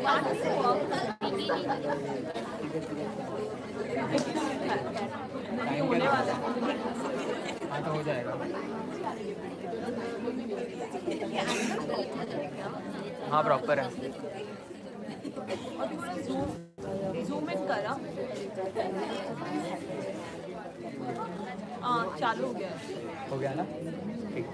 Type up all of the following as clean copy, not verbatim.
हाँ तो हो जाएगा. हाँ प्रॉपर है. जूम इन करा. हाँ चालू हो गया. हो गया ना. ठीक.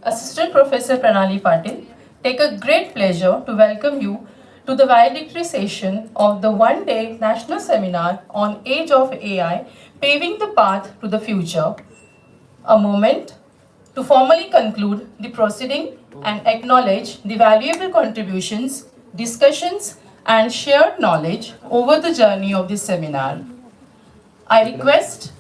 Assistant Professor Pranali Patil, take a great pleasure to welcome you to the valedictory session of the one-day national seminar on Age of AI, Paving the Path to the Future. A moment to formally conclude the proceeding and acknowledge the valuable contributions, discussions, and shared knowledge over the journey of this seminar. I request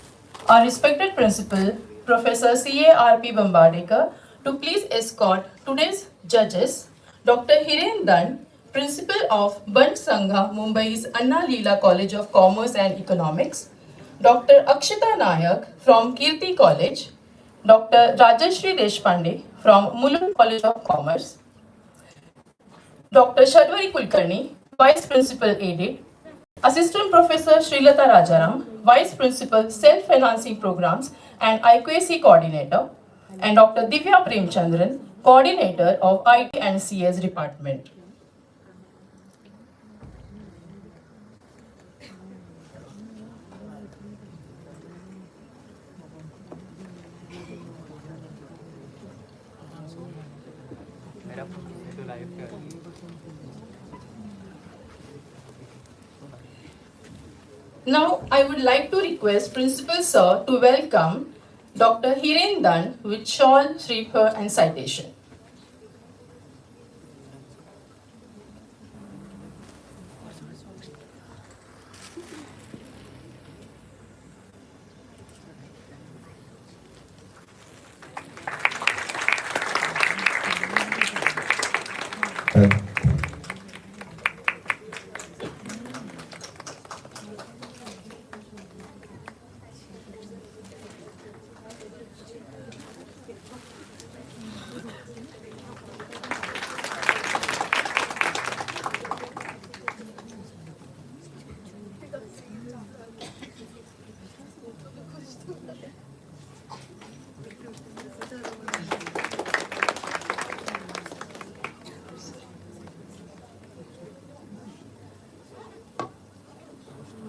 our respected principal, Professor C.A.R.P. Bambadekar, to please escort today's judges, Dr. Hiren Dand, Principal of Band Sangha, Mumbai's Anna Leela College of Commerce and Economics, Dr. Akshita Nayak from Kirti College, Dr. Rajashri Deshpande from Mulund College of Commerce, Dr. Shadwari Kulkarni, Vice Principal Aided, Assistant Professor Srilata Rajaram, Vice Principal Self-Financing Programs and IQAC Coordinator, and Dr. Divya Premchandran, Coordinator of IT and CS Department. Now, I would like to request Principal Sir to welcome Dr. Hiren Dan with shawl, shripher and citation.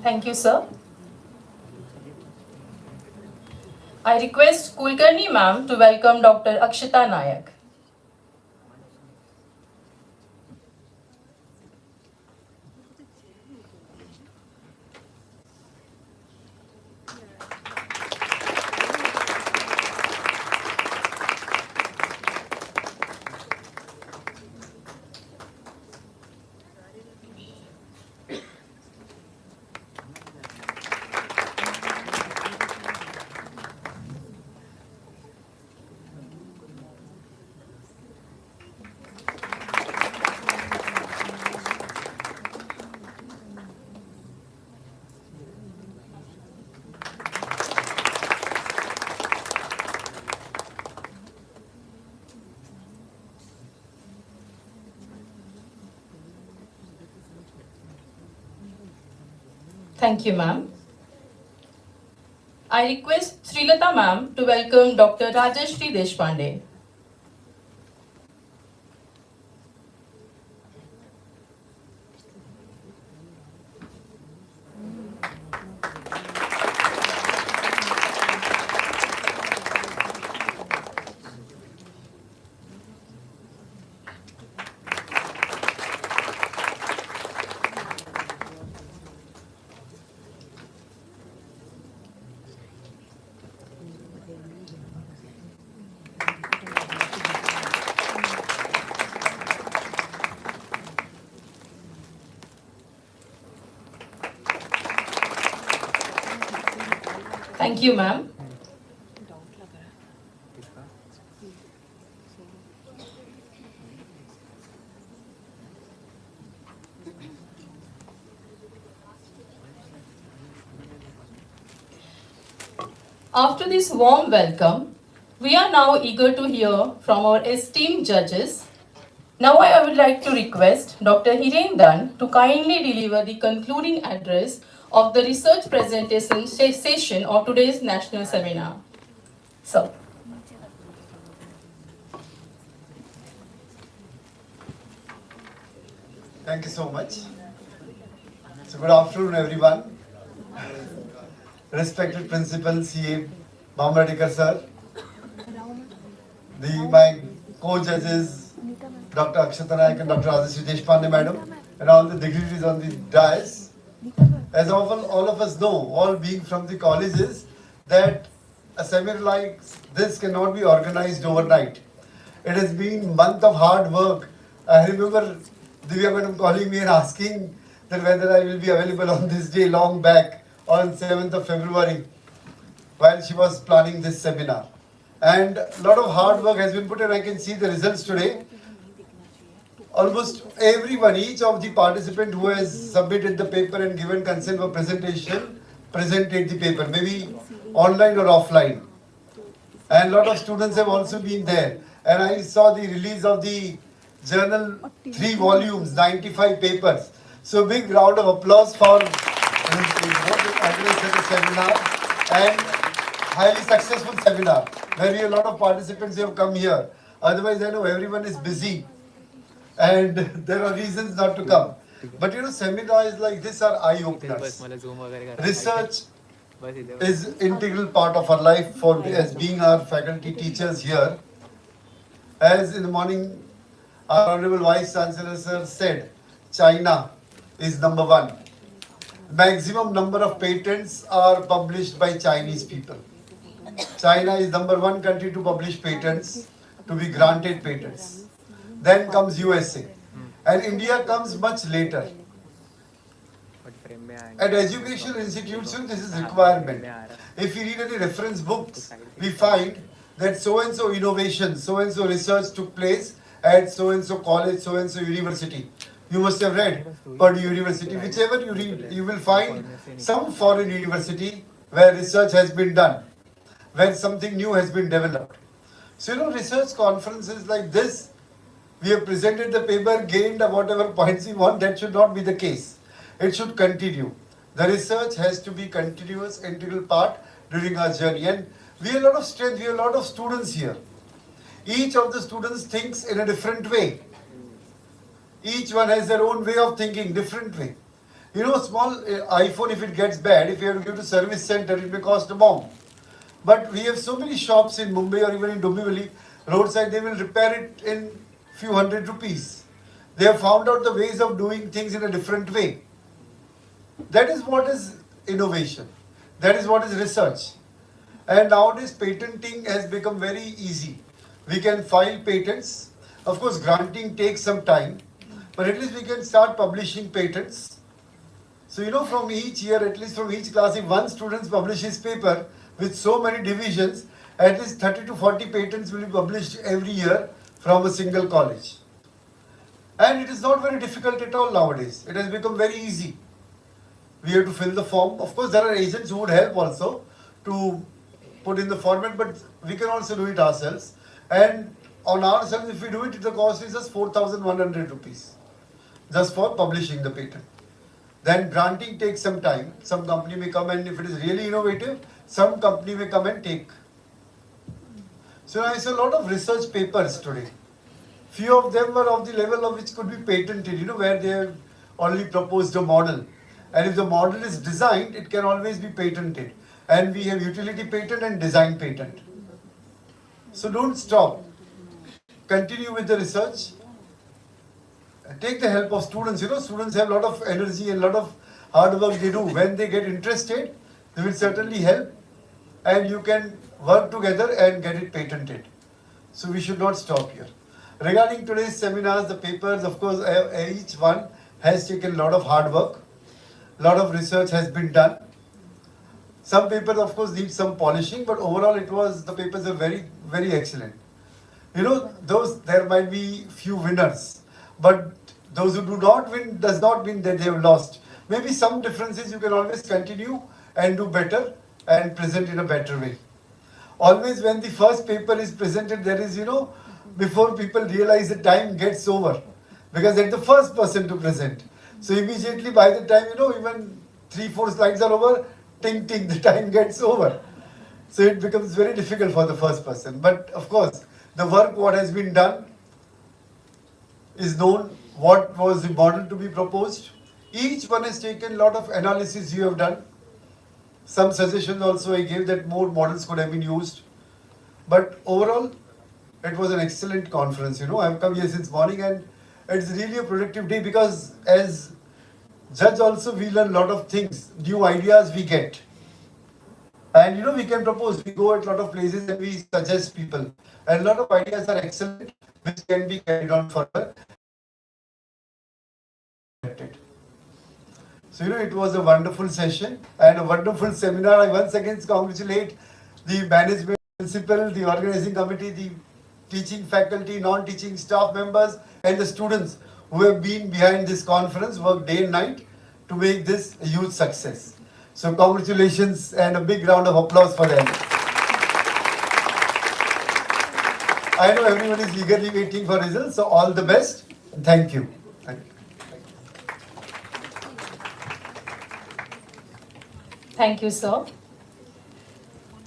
Thank you, sir. I request Kulkarni ma'am to welcome Dr. Akshita Nayak. Thank you, ma'am. I request Srilata ma'am to welcome Dr. Rajashri Deshpande. Thank you, ma'am. After this warm welcome, we are now eager to hear from our esteemed judges. Now I would like to request Dr. Hiren Dan to kindly deliver the concluding address of the research presentation session of today's national seminar. So, thank you so much. So good afternoon, everyone. Respected Principal CA Bhamradikar sir, my co-judges Dr. Akshata Nayak and Dr. Rajashri Deshpande madam, and all the dignitaries on the dais. As often all of us know, all being from the colleges, that a seminar like this cannot be organized overnight. It has been month of hard work. I remember Divya madam calling me and asking that whether I will be available on this day long back on 7th of February while she was planning this seminar. And a lot of hard work has been put, and I can see the results today. Almost everyone, each of the participant who has submitted the paper and given consent for presentation, presented the paper, maybe online or offline. And a lot of students have also been there. And I saw the release of the journal, 3 volumes, 95 papers. So big round of applause for the seminar and highly successful seminar, where a lot of participants have come here. Otherwise, I know everyone is busy and there are reasons not to come. But seminars like this are eye-openers. Research is integral part of our life for as being our faculty teachers here. As in the morning, Our Honorable Vice Chancellor Sir said China is number one. Maximum number of patents are published by Chinese people. China is number one country to publish patents, to be granted patents. Then comes USA. And India comes much later. At educational institutes, this is requirement. If we read any reference books, we find that so-and-so innovation, so-and-so research took place at so-and-so college, so-and-so university. You must have read Purdue University. Whichever you read, you will find some foreign university where research has been done, where something new has been developed. So, research conferences like this, we have presented the paper, gained whatever points we want. That should not be the case. It should continue. The research has to be continuous, integral part during our journey. And we have a lot of strength, we have a lot of students here. Each of the students thinks in a different way. Each one has their own way of thinking, different way. Small iPhone, if it gets bad, if you have to give to service center, it may cost a bomb. But we have so many shops in Mumbai or even in Dombivli, roadside, they will repair it in few hundred rupees. They have found out the ways of doing things in a different way. That is what is innovation. That is what is research. And nowadays patenting has become very easy. We can file patents. Of course, granting takes some time, but at least we can start publishing patents. So, from each year, at least from each class, if one student publishes paper with so many divisions, at least 30 to 40 patents will be published every year from a single college. And it is not very difficult at all nowadays. It has become very easy. We have to fill the form. Of course, there are agents who would help also to put in the format, but we can also do it ourselves. And on ourselves, if we do it, the cost is just 4,100 rupees just for publishing the patent. Then granting takes some time. Some company may come, and if it is really innovative, some company may come and take. So I saw a lot of research papers today. Few of them were of the level of which could be patented, where they have only proposed a model. And if the model is designed, it can always be patented. And we have utility patent and design patent. So don't stop. Continue with the research. Take the help of students. Students have a lot of energy and a lot of hard work they do. When they get interested, they will certainly help. And you can work together and get it patented. So we should not stop here. Regarding today's seminars, the papers, of course, each one has taken a lot of hard work. A lot of research has been done. Some papers, of course, need some polishing, but overall the papers are very, very excellent. There might be few winners, but those who do not win does not mean that they have lost. Maybe some differences you can always continue and do better and present in a better way. Always when the first paper is presented, there is, before people realize the time gets over, because they're the first person to present. So immediately by the time, even 3-4 slides are over, ting, ting, the time gets over. So it becomes very difficult for the first person. But of course, the work what has been done is known, what was the model to be proposed. Each one has taken a lot of analysis you have done. Some suggestions also I gave that more models could have been used. But overall, it was an excellent conference. I've come here since morning and it's really a productive day because as judge also we learn a lot of things, new ideas we get. And we can propose, we go at a lot of places and we suggest people. And a lot of ideas are excellent which can be carried on further. So it was a wonderful session and a wonderful seminar. I once again congratulate the management, principal, the organizing committee, the teaching faculty, non-teaching staff members and the students who have been behind this conference, worked day and night to make this a huge success. So congratulations and a big round of applause for them. I know everyone is eagerly waiting for results, so all the best. Thank you. Thank you. Thank you, sir.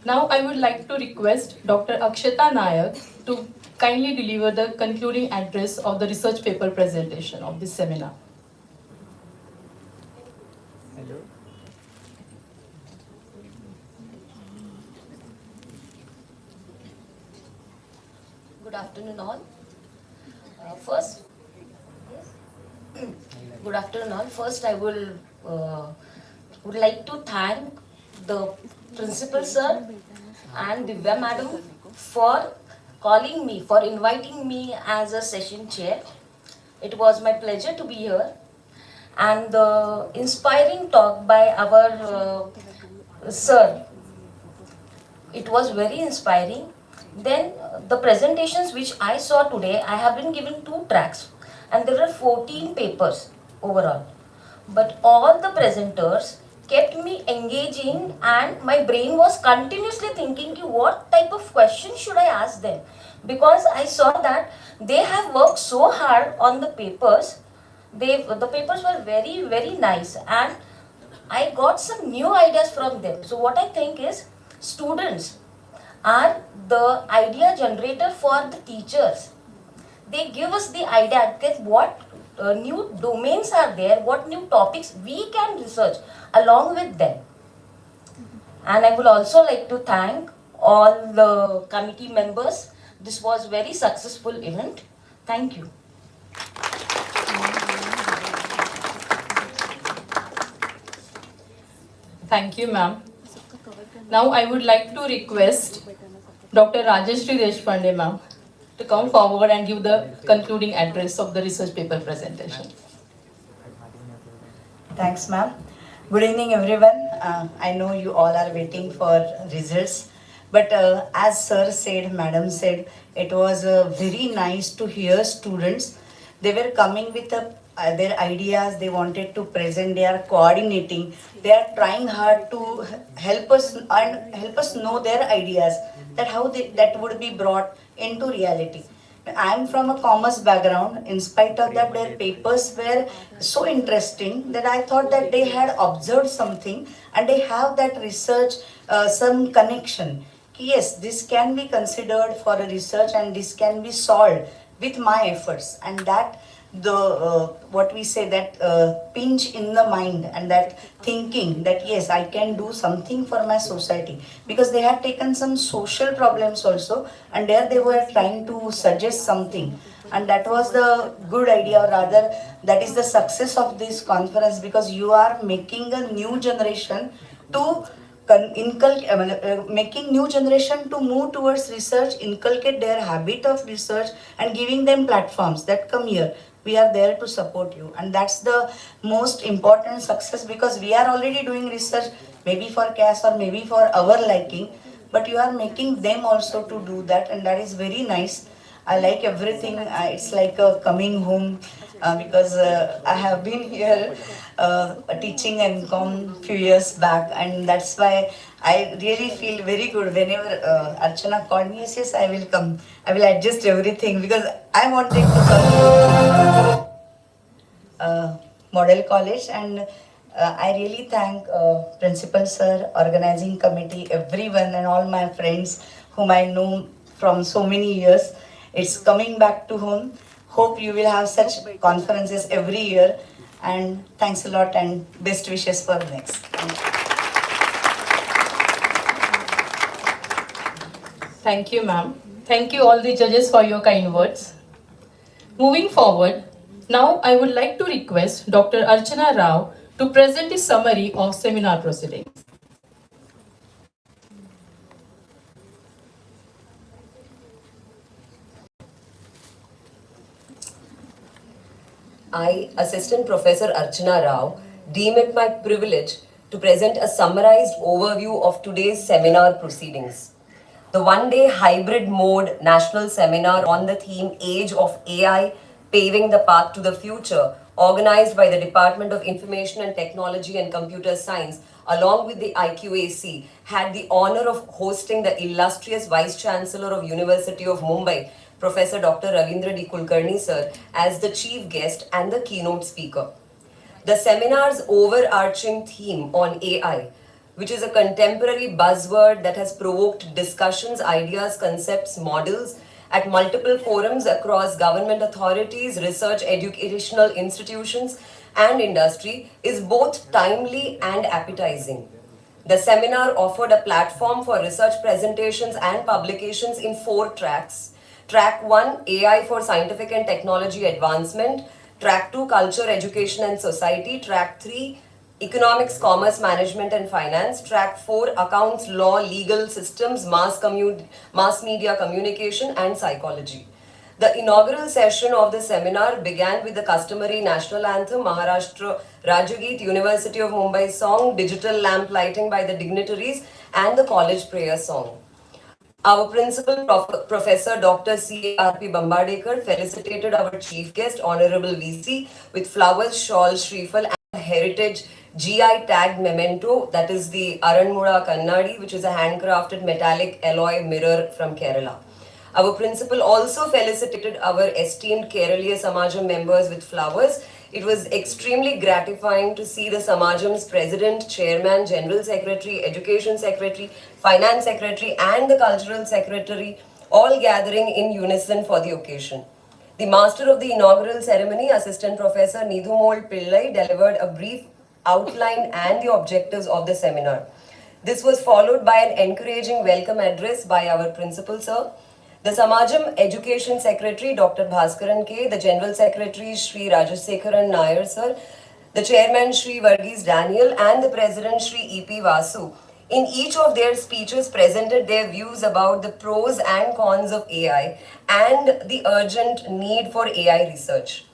Now I would like to request Dr. Akshata Nayak to kindly deliver the concluding address of the research paper presentation of this seminar. Hello. Good afternoon all. First, good afternoon all. First, I will would like to thank the principal sir and Divya madam for calling me, for inviting me as a session chair. It was my pleasure to be here. And the inspiring talk by our sir, it was very inspiring. Then the presentations which I saw today, I have been given 2 tracks and there are 14 papers overall. But all the presenters kept me engaging and my brain was continuously thinking ki what type of questions should I ask them, because I saw that they have worked so hard on the papers. The papers were very nice and I got some new ideas from them. So what I think is students are the idea generator for the teachers. They give us the idea that what new domains are there, what new topics we can research along with them. And I would also like to thank all the committee members. This was very successful event. Thank you. Thank you, ma'am. Now I would like to request Dr. Rajeshri Deshpande, ma'am, to come forward and give the concluding address of the research paper presentation. Thanks, ma'am. Good evening, everyone. I know you all are waiting for results, but as sir said, madam said, it was very nice to hear students. They were coming with their ideas. They wanted to present. They are coordinating. They are trying hard to help us and help us know their ideas, that how that would be brought into reality. I am from a commerce background. In spite of that, their papers were so interesting that I thought that they had observed something and they have that research, some connection. Yes, this can be considered for a research and this can be solved with my efforts, and that the what we say, that pinch in the mind and that thinking that yes, I can do something for my society, because they had taken some social problems also and there they were trying to suggest something, and that was the good idea, or rather that is the success of this conference, because you are making a new generation to making new generation to move towards research, inculcate their habit of research and giving them platforms that come here. We are there to support you, and that's the most important success, because we are already doing research maybe for caste or maybe for our liking, but you are making them also to do that, and that is very nice. I like everything. It's like coming home, because I have been here teaching M.Com few years back, and that's why I really feel very good whenever Archana called me. Yes, I will come. I will adjust everything, because I wanted to come to Model College, and I really thank Principal Sir, Organizing Committee, everyone, and all my friends whom I know from so many years. It's coming back to home. Hope you will have such conferences every year, and thanks a lot and best wishes for next. Thank you, ma'am. Thank you all the judges for your kind words. Moving forward, now I would like to request Dr. Archana Rao to present a summary of seminar proceedings. I, Assistant Professor Archana Rao, deem it my privilege to present a summarized overview of today's seminar proceedings. The one-day hybrid mode national seminar on the theme Age of AI, Paving the Path to the Future, organized by the Department of Information and Technology and Computer Science along with the IQAC, had the honor of hosting the illustrious Vice Chancellor of University of Mumbai, Professor Dr. Ravindra D. Kulkarni sir, as the chief guest and the keynote speaker. The seminar's overarching theme on AI, which is a contemporary buzzword that has provoked discussions, ideas, concepts, models at multiple forums across government authorities, research educational institutions, and industry, is both timely and appetizing. The seminar offered a platform for research presentations and publications in 4 tracks, Track 1, AI for Scientific and Technology Advancement. Track 2, Culture, Education and Society. Track 3, Economics, Commerce, Management and Finance. Track 4, Accounts, Law, Legal Systems, Mass Media Communication and Psychology. The inaugural session of the seminar began with the customary national anthem, Maharashtra Rajagit, University of Mumbai song, digital lamp lighting by the dignitaries, and the college prayer song. Our principal, Professor Dr. C.A.R.P. Bambadekar, felicitated our chief guest, Honorable VC, with flowers, shawl, shreefal, and heritage GI tagged memento, that is the Aranmula Kannadi, which is a handcrafted metallic alloy mirror from Kerala. Our principal also felicitated our esteemed Kerala Samajam members with flowers. It was extremely gratifying to see the Samajam's president, chairman, general secretary, education secretary, finance secretary, and the cultural secretary all gathering in unison for the occasion. The master of the inaugural ceremony, Assistant Professor Nidhumol Pillai, delivered a brief outline and the objectives of the seminar. This was followed by an encouraging welcome address by our principal, sir. The Samajam Education Secretary, Dr. Bhaskaran K., the General Secretary, Sri Rajashekharan Nair, sir, the Chairman, Sri Varghese Daniel, and the President, Sri E.P. Vasu, in each of their speeches presented their views about the pros and cons of AI and the urgent need for AI research.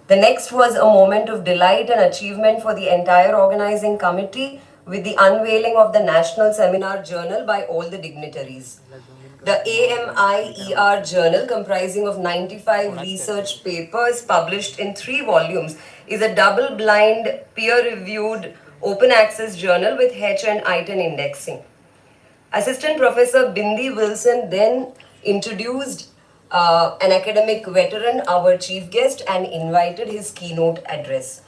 The next was a moment of delight and achievement for the entire organizing committee with the unveiling of the National Seminar Journal by all the dignitaries. The AMIER journal, comprising of 95 research papers published in 3 volumes, is a double-blind, peer-reviewed, open-access journal with H and I-10 indexing. Assistant Professor Bindi Wilson then introduced an academic veteran, our chief guest, and invited his keynote address.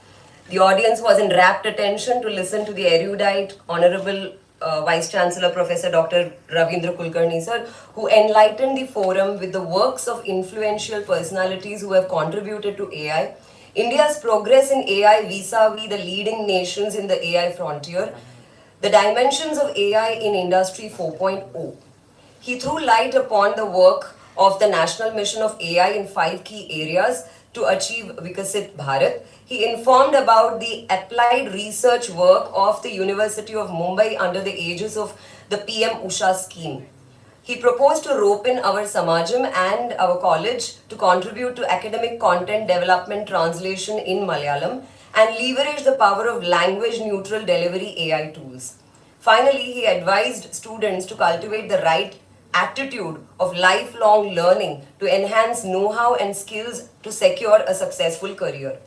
The audience was in rapt attention to listen to the erudite, Honorable Vice Chancellor Professor Dr. Ravindra Kulkarni sir, who enlightened the forum with the works of influential personalities who have contributed to AI, India's progress in AI vis-a-vis the leading nations in the AI frontier, the dimensions of AI in Industry 4.0. He threw light upon the work of the National Mission of AI in 5 key areas to achieve Vikasit Bharat. He informed about the applied research work of the University of Mumbai under the aegis of the PM Usha scheme. He proposed to rope in our Samajam and our college to contribute to academic content development translation in Malayalam and leverage the power of language-neutral delivery AI tools. Finally, he advised students to cultivate the right attitude of lifelong learning to enhance know-how and skills to secure a successful career.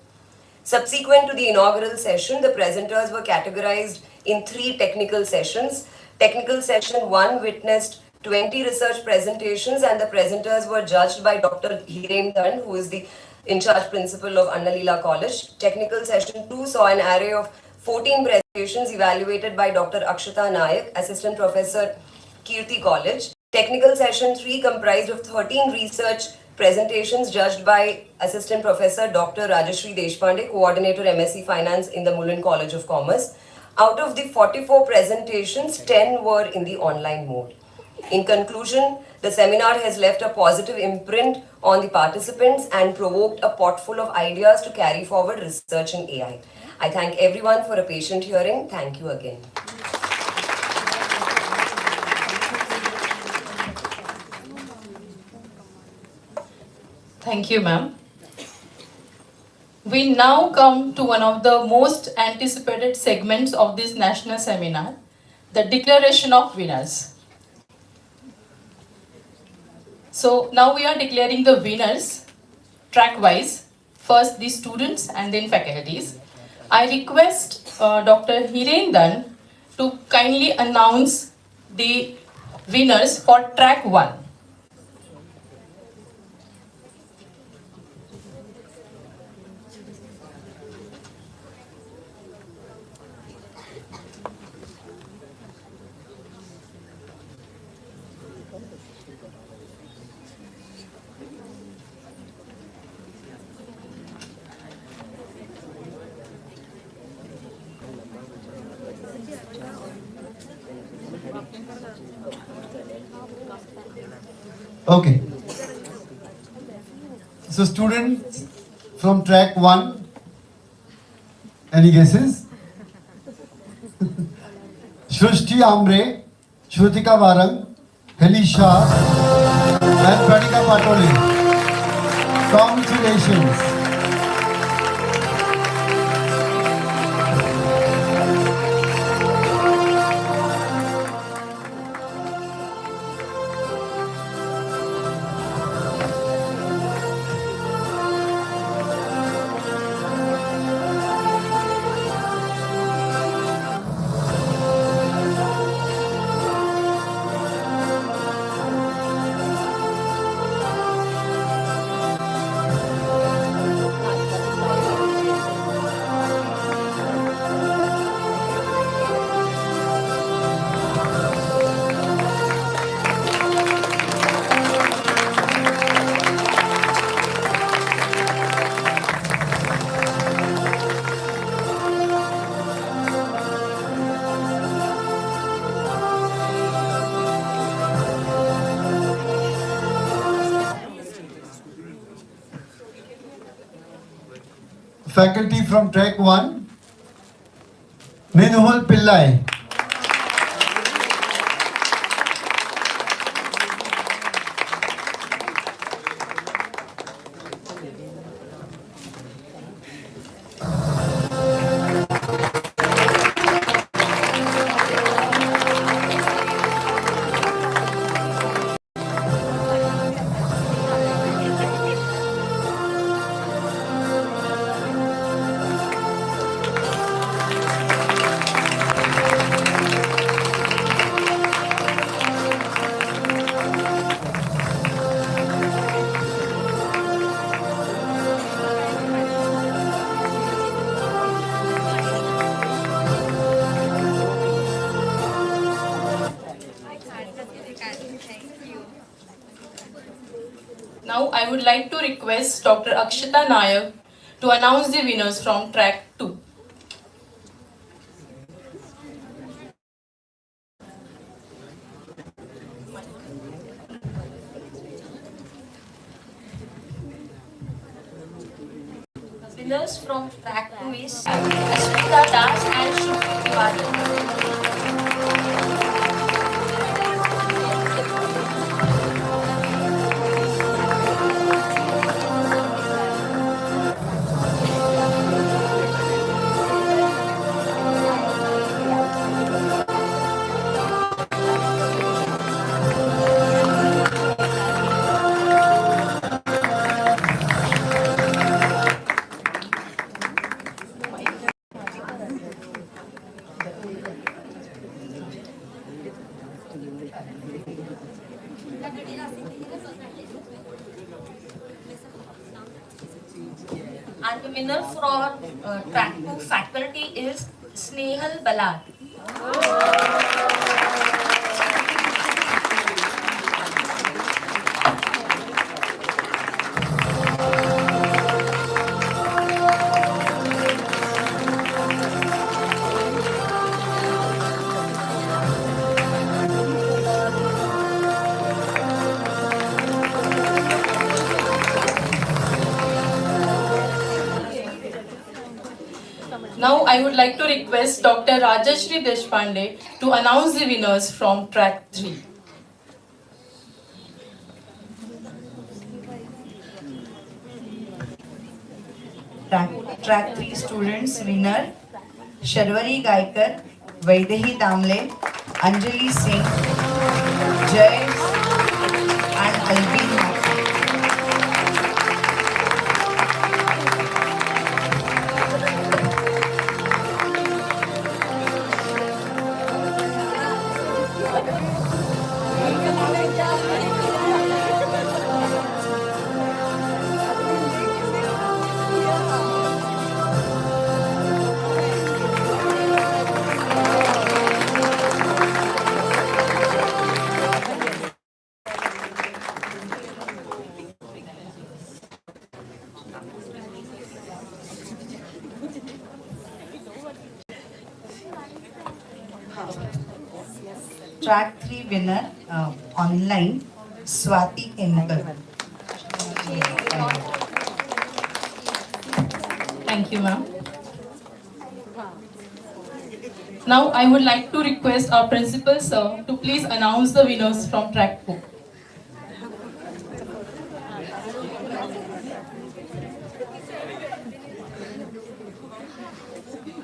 Subsequent to the inaugural session, the presenters were categorized in 3 technical sessions. Technical session 1 witnessed 20 research presentations and the presenters were judged by Dr. Hiren Dand, who is the in-charge principal of Annalila College. Technical session 2 saw an array of 14 presentations evaluated by Dr. Akshata Nayak, Assistant Professor, Kirti College. Technical session 3 comprised of 13 research presentations judged by Assistant Professor Dr. Rajashri Deshpande, Coordinator MSc Finance in the Mullen College of Commerce. Out of the 44 presentations, 10 were in the online mode. In conclusion, the seminar has left a positive imprint on the participants and provoked a pot full of ideas to carry forward research in AI. I thank everyone for a patient hearing. Thank you again. Thank you, ma'am. We now come to one of the most anticipated segments of this national seminar, the declaration of winners. So now we are declaring the winners track-wise, first the students and then faculties. I request Dr. Hiren Dand to kindly announce the winners for track 1. Okay. So students from track 1, any guesses? Shrushti Ambre, Shrutika Varang, Heli Shah, and Pratika Patole. Congratulations. Faculty from track 1, Ninuhal Pillai. Now I would like to request Dr. Akshita Nayak to announce the winners from track 2. Winners from track 2 is Asmita Das and Shruti Tiwari. And the winner for track 2 faculty is Snehal Balad. Now I would like to request Dr. Rajashri Deshpande to announce the winners from track 3. Track 3 students winner Sharwari Gaikar, Vaidehi Damle, Anjali Singh, Jay and Albin Mathur. Track 3 winner online Swati Kenkar. Thank you, ma'am. Now I would like to request our principal sir to please announce the winners from track 4.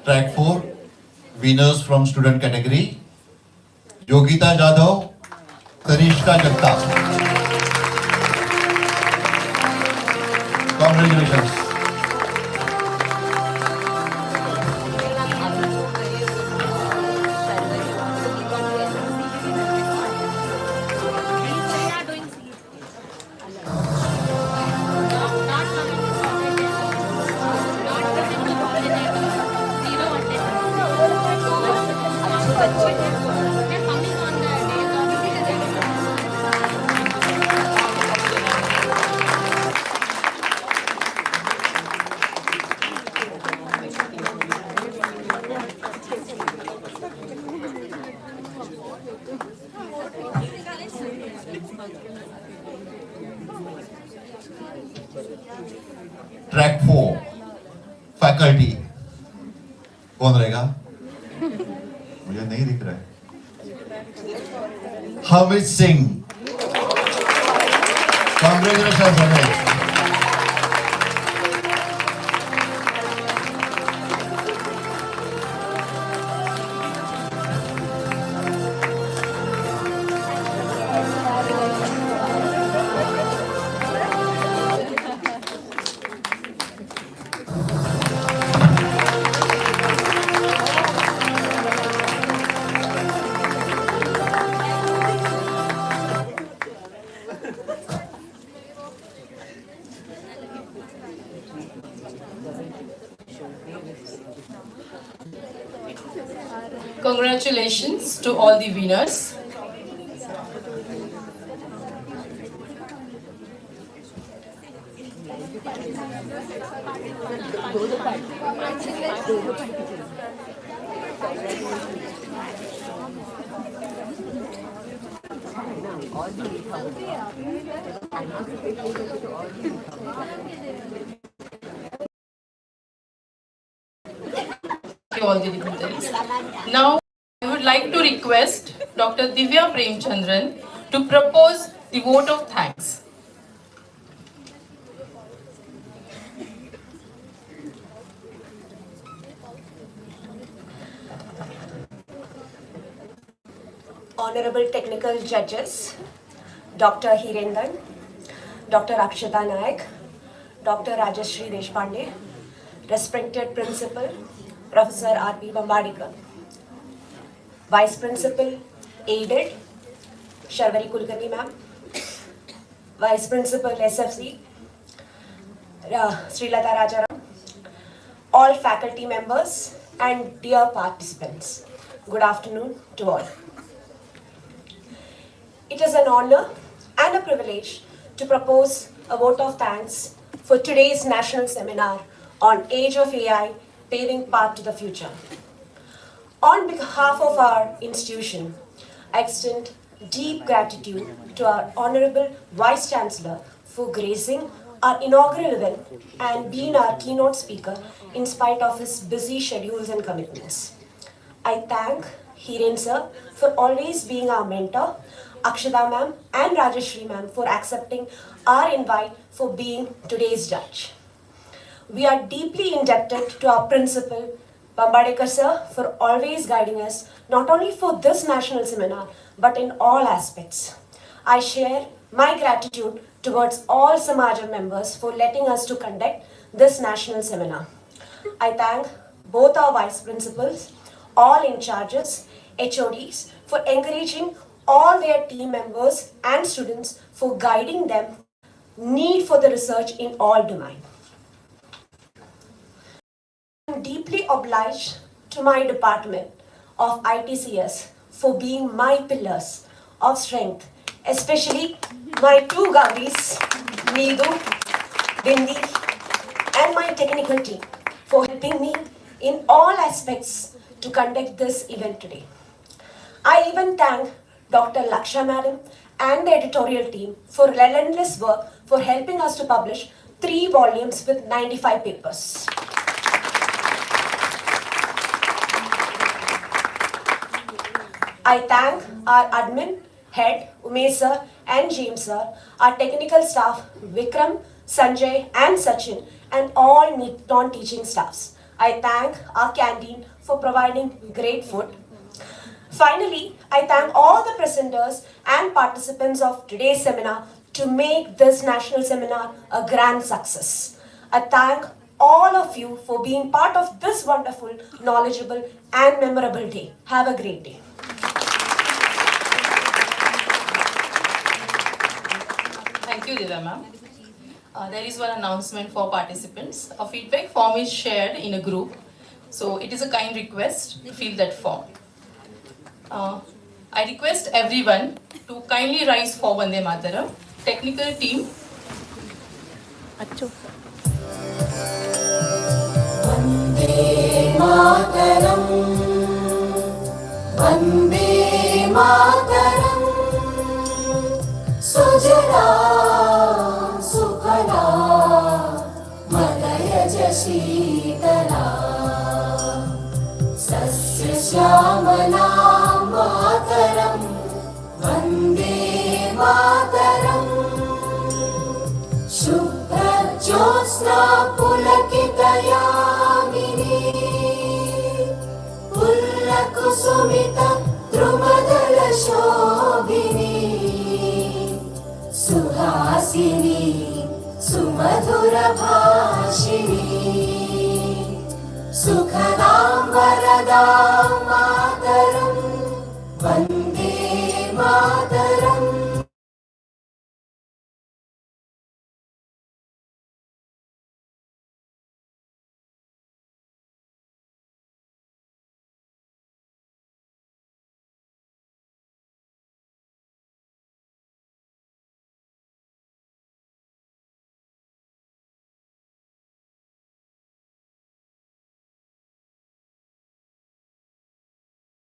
Track 4, winners from student category, Yogita Jadhav, Tanishka Jagtap. Congratulations. Track 4, faculty. कौन रहेगा? मुझे नहीं दिख रहा है. Hamid Singh. Congratulations, Hamid. Congratulations to all the winners. All the dignitaries. Now, I would like to request Dr. Divya Premchandran to propose the vote of thanks. Honorable technical judges, Dr. Hirendan, Dr. Akshata Naik, Dr. Rajashri Deshpande, respected principal, Professor R.P. Bambadikar, Vice Principal, aided, Sharvari Kulkarni ma'am, Vice Principal, SFC, Srilata Rajaram, all faculty members and dear participants, good afternoon to all. It is an honor and a privilege to propose a vote of thanks for today's national seminar on Age of AI, Paving Path to the Future. On behalf of our institution, I extend deep gratitude to our Honorable Vice Chancellor for gracing our inaugural event and being our keynote speaker in spite of his busy schedules and commitments. I thank Hiren sir for always being our mentor, Akshada ma'am and Rajashri ma'am for accepting our invite for being today's judge. We are deeply indebted to our principal, Bambadekar sir, for always guiding us not only for this national seminar but in all aspects. I share my gratitude towards all Samaja members for letting us to conduct this national seminar. I thank both our vice principals, all in charges, HODs for encouraging all their team members and students for guiding them need for the research in all domains. I am deeply obliged to my department of ITCS for being my pillars of strength, especially my two Gauris, Needu, Bindi, and my technical team for helping me in all aspects to conduct this event today. I even thank Dr. Laksha Madam and the editorial team for relentless work for helping us to publish 3 volumes with 95 papers. I thank our admin, head, Umesh sir and James sir, our technical staff, Vikram, Sanjay and Sachin, and all non-teaching staffs. I thank our canteen for providing great food. Finally, I thank all the presenters and participants of today's seminar to make this national seminar a grand success. I thank all of you for being part of this wonderful, knowledgeable and memorable day. Have a great day. Thank you, Dida ma'am. There is one announcement for participants. A feedback form is shared in a group. So it is a kind request to fill that form. I request everyone to kindly rise for Vande Mataram. Technical team. Vande Mataram, Vande Mataram, Sujala Sukhala, Madaya Jashitala, Sasya Shyamala Mataram, Vande Mataram, Shubhra Jyotsna Pulakitayamini, Pullakusumita Drumadala Shobhini, Suhasini Sumadhura Bhashini, Sukhadam Varadam